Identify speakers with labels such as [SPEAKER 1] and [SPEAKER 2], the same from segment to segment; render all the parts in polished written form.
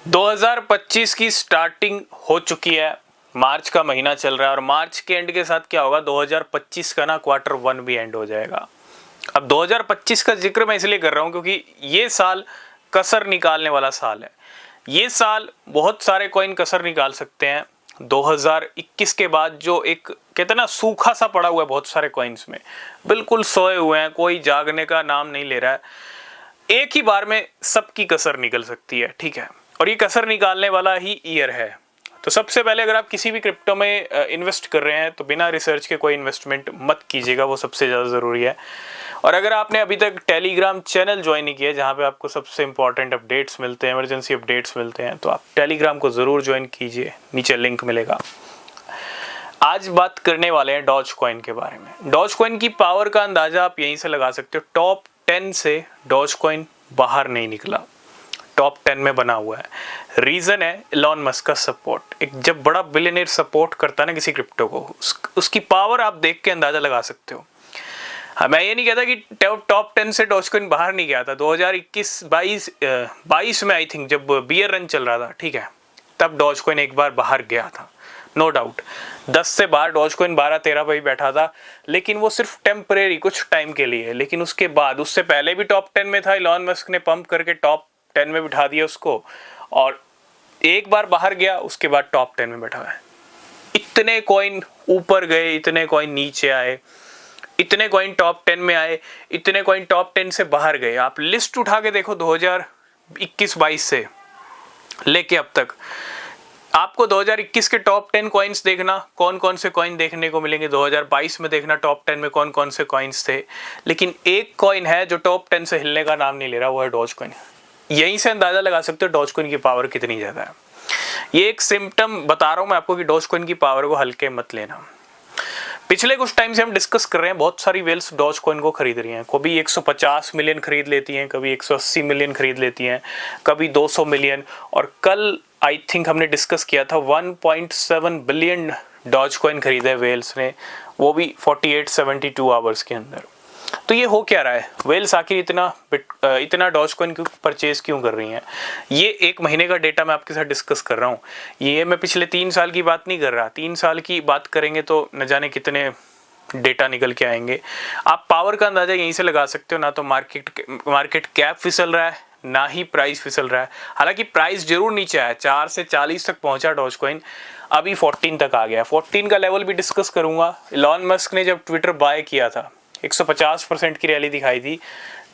[SPEAKER 1] 2025 की स्टार्टिंग हो चुकी है। मार्च का महीना चल रहा है और मार्च के एंड के साथ क्या होगा, 2025 का ना Q1 भी एंड हो जाएगा। अब 2025 का जिक्र मैं इसलिए कर रहा हूं क्योंकि ये साल कसर निकालने वाला साल है। ये साल बहुत सारे कॉइन कसर निकाल सकते हैं। 2021 के बाद जो एक कहते हैं ना सूखा सा पड़ा हुआ है बहुत सारे कॉइन्स में, बिल्कुल सोए हुए हैं, कोई जागने का नाम नहीं ले रहा है। एक ही बार में सबकी कसर निकल सकती है, ठीक है, और ये कसर निकालने वाला ही ईयर है। तो सबसे पहले अगर आप किसी भी क्रिप्टो में इन्वेस्ट कर रहे हैं तो बिना रिसर्च के कोई इन्वेस्टमेंट मत कीजिएगा, वो सबसे ज़्यादा ज़रूरी है। और अगर आपने अभी तक टेलीग्राम चैनल ज्वाइन नहीं किया जहाँ पे आपको सबसे इंपॉर्टेंट अपडेट्स मिलते हैं, इमरजेंसी अपडेट्स मिलते हैं, तो आप टेलीग्राम को ज़रूर ज्वाइन कीजिए, नीचे लिंक मिलेगा। आज बात करने वाले हैं डॉज कॉइन के बारे में। डॉज कॉइन की पावर का अंदाज़ा आप यहीं से लगा सकते हो। टॉप 10 से डॉज कॉइन बाहर नहीं निकला, टॉप 10 में बना हुआ है। रीज़न है इलॉन मस्क का सपोर्ट। एक जब बड़ा बिलियनियर सपोर्ट करता है ना किसी क्रिप्टो को, उसकी पावर आप देख के अंदाज़ा लगा सकते हो। हाँ, मैं ये नहीं कहता कि टॉप 10 से डॉज कॉइन बाहर नहीं गया था। 2021-22 में आई थिंक जब बियर रन चल रहा था, ठीक है, तब डॉज कॉइन एक बार बाहर गया था, नो डाउट। 10 से बाहर डॉज कॉइन 12-13 पर ही बैठा था, लेकिन वो सिर्फ टेम्परेरी कुछ टाइम के लिए। लेकिन उसके बाद, उससे पहले भी टॉप 10 में था, इलॉन मस्क ने पंप करके टॉप 10 में बिठा दिया उसको, और एक बार बाहर गया, उसके बाद टॉप 10 में बैठा है। इतने कॉइन ऊपर गए, इतने कॉइन नीचे आए, इतने कॉइन टॉप 10 में आए, इतने कॉइन टॉप 10 से बाहर गए। आप लिस्ट उठा के देखो 2021-22 से लेके अब तक, आपको 2021 के टॉप 10 कॉइन्स देखना, कौन कौन से कॉइन देखने को मिलेंगे। 2022 में देखना टॉप 10 में कौन कौन से कॉइन्स थे, लेकिन एक कॉइन है जो टॉप 10 से हिलने का नाम नहीं ले रहा, वो है डॉज कॉइन। यहीं से अंदाजा लगा सकते हो डॉज कॉइन की पावर कितनी ज़्यादा है। ये एक सिम्टम बता रहा हूँ मैं आपको कि डॉज कॉइन की पावर को हल्के मत लेना। पिछले कुछ टाइम से हम डिस्कस कर रहे हैं, बहुत सारी वेल्स डॉज कॉइन को खरीद रही हैं। कभी 150 मिलियन खरीद लेती हैं, कभी 180 मिलियन खरीद लेती हैं, कभी 200 मिलियन, और कल आई थिंक हमने डिस्कस किया था 1.7 बिलियन डॉज कॉइन खरीदा है वेल्स ने, वो भी 48-72 आवर्स के अंदर। तो ये हो क्या रहा है, वेल्स आखिर इतना डॉज कॉइन क्यों परचेज क्यों कर रही हैं? ये एक महीने का डेटा मैं आपके साथ डिस्कस कर रहा हूँ। ये मैं पिछले 3 साल की बात नहीं कर रहा। 3 साल की बात करेंगे तो न जाने कितने डेटा निकल के आएंगे। आप पावर का अंदाजा यहीं से लगा सकते हो। ना तो मार्केट कैप फिसल रहा है, ना ही प्राइस फिसल रहा है। हालांकि प्राइस जरूर नीचे आया, 4 से 40 तक पहुंचा डॉज कॉइन, अभी 14 तक आ गया। 14 का लेवल भी डिस्कस करूंगा। इलॉन मस्क ने जब ट्विटर बाय किया था, 150% की रैली दिखाई थी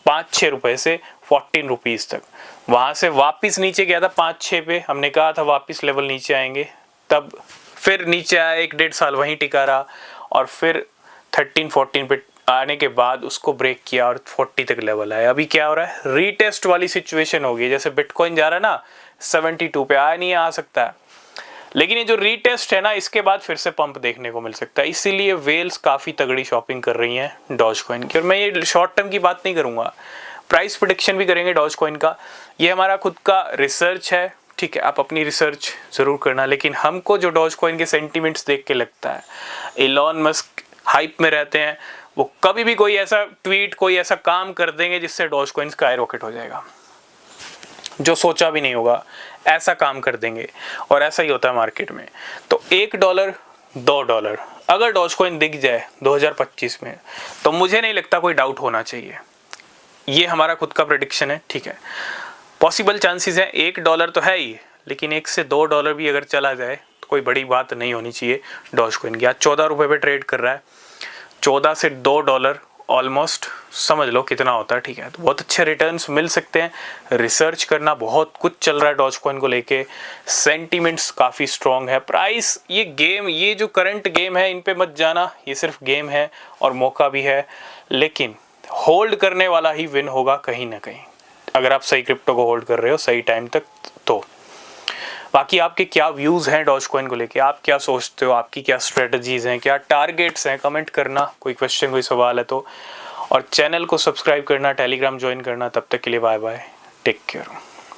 [SPEAKER 1] 5-6 रुपए से 14 रुपीज़ तक। वहाँ से वापस नीचे गया था 5-6 पे, हमने कहा था वापस लेवल नीचे आएंगे, तब फिर नीचे आया, 1-1.5 साल वहीं टिका रहा, और फिर 13-14 पे आने के बाद उसको ब्रेक किया और 40 तक लेवल आया। अभी क्या हो रहा है, रीटेस्ट वाली सिचुएशन हो गई। जैसे बिटकॉइन जा रहा है ना 72 पे, आ सकता है, लेकिन ये जो रीटेस्ट है ना, इसके बाद फिर से पंप देखने को मिल सकता है। इसीलिए वेल्स काफ़ी तगड़ी शॉपिंग कर रही हैं डॉज कॉइन की। और मैं ये शॉर्ट टर्म की बात नहीं करूँगा, प्राइस प्रेडिक्शन भी करेंगे डॉज कॉइन का। ये हमारा खुद का रिसर्च है, ठीक है, आप अपनी रिसर्च ज़रूर करना। लेकिन हमको जो डॉज कॉइन के सेंटिमेंट्स देख के लगता है, इलॉन मस्क हाइप में रहते हैं, वो कभी भी कोई ऐसा ट्वीट, कोई ऐसा काम कर देंगे जिससे डॉज कॉइन स्काई रॉकेट हो जाएगा, जो सोचा भी नहीं होगा, ऐसा काम कर देंगे। और ऐसा ही होता है मार्केट में। तो $1, $2 अगर डॉज कॉइन दिख जाए 2025 में, तो मुझे नहीं लगता कोई डाउट होना चाहिए। ये हमारा खुद का प्रेडिक्शन है, ठीक है। पॉसिबल चांसेस हैं, $1 तो है ही, लेकिन $1 से $2 भी अगर चला जाए तो कोई बड़ी बात नहीं होनी चाहिए डॉज कॉइन की। आज 14 रुपये पे ट्रेड कर रहा है, 14 से $2 ऑलमोस्ट समझ लो कितना होता है, ठीक है। तो बहुत अच्छे रिटर्न्स मिल सकते हैं। रिसर्च करना, बहुत कुछ चल रहा है डॉज कॉइन को लेके, सेंटीमेंट्स काफ़ी स्ट्रॉन्ग है। प्राइस, ये गेम, ये जो करंट गेम है, इन पे मत जाना, ये सिर्फ गेम है और मौका भी है, लेकिन होल्ड करने वाला ही विन होगा कहीं ना कहीं, अगर आप सही क्रिप्टो को होल्ड कर रहे हो सही टाइम तक। तो बाकी आपके क्या व्यूज़ हैं डॉज कॉइन को लेके, आप क्या सोचते हो, आपकी क्या स्ट्रेटजीज़ हैं, क्या टारगेट्स हैं, कमेंट करना। कोई क्वेश्चन, कोई सवाल है तो। और चैनल को सब्सक्राइब करना, टेलीग्राम ज्वाइन करना। तब तक के लिए बाय बाय, टेक केयर।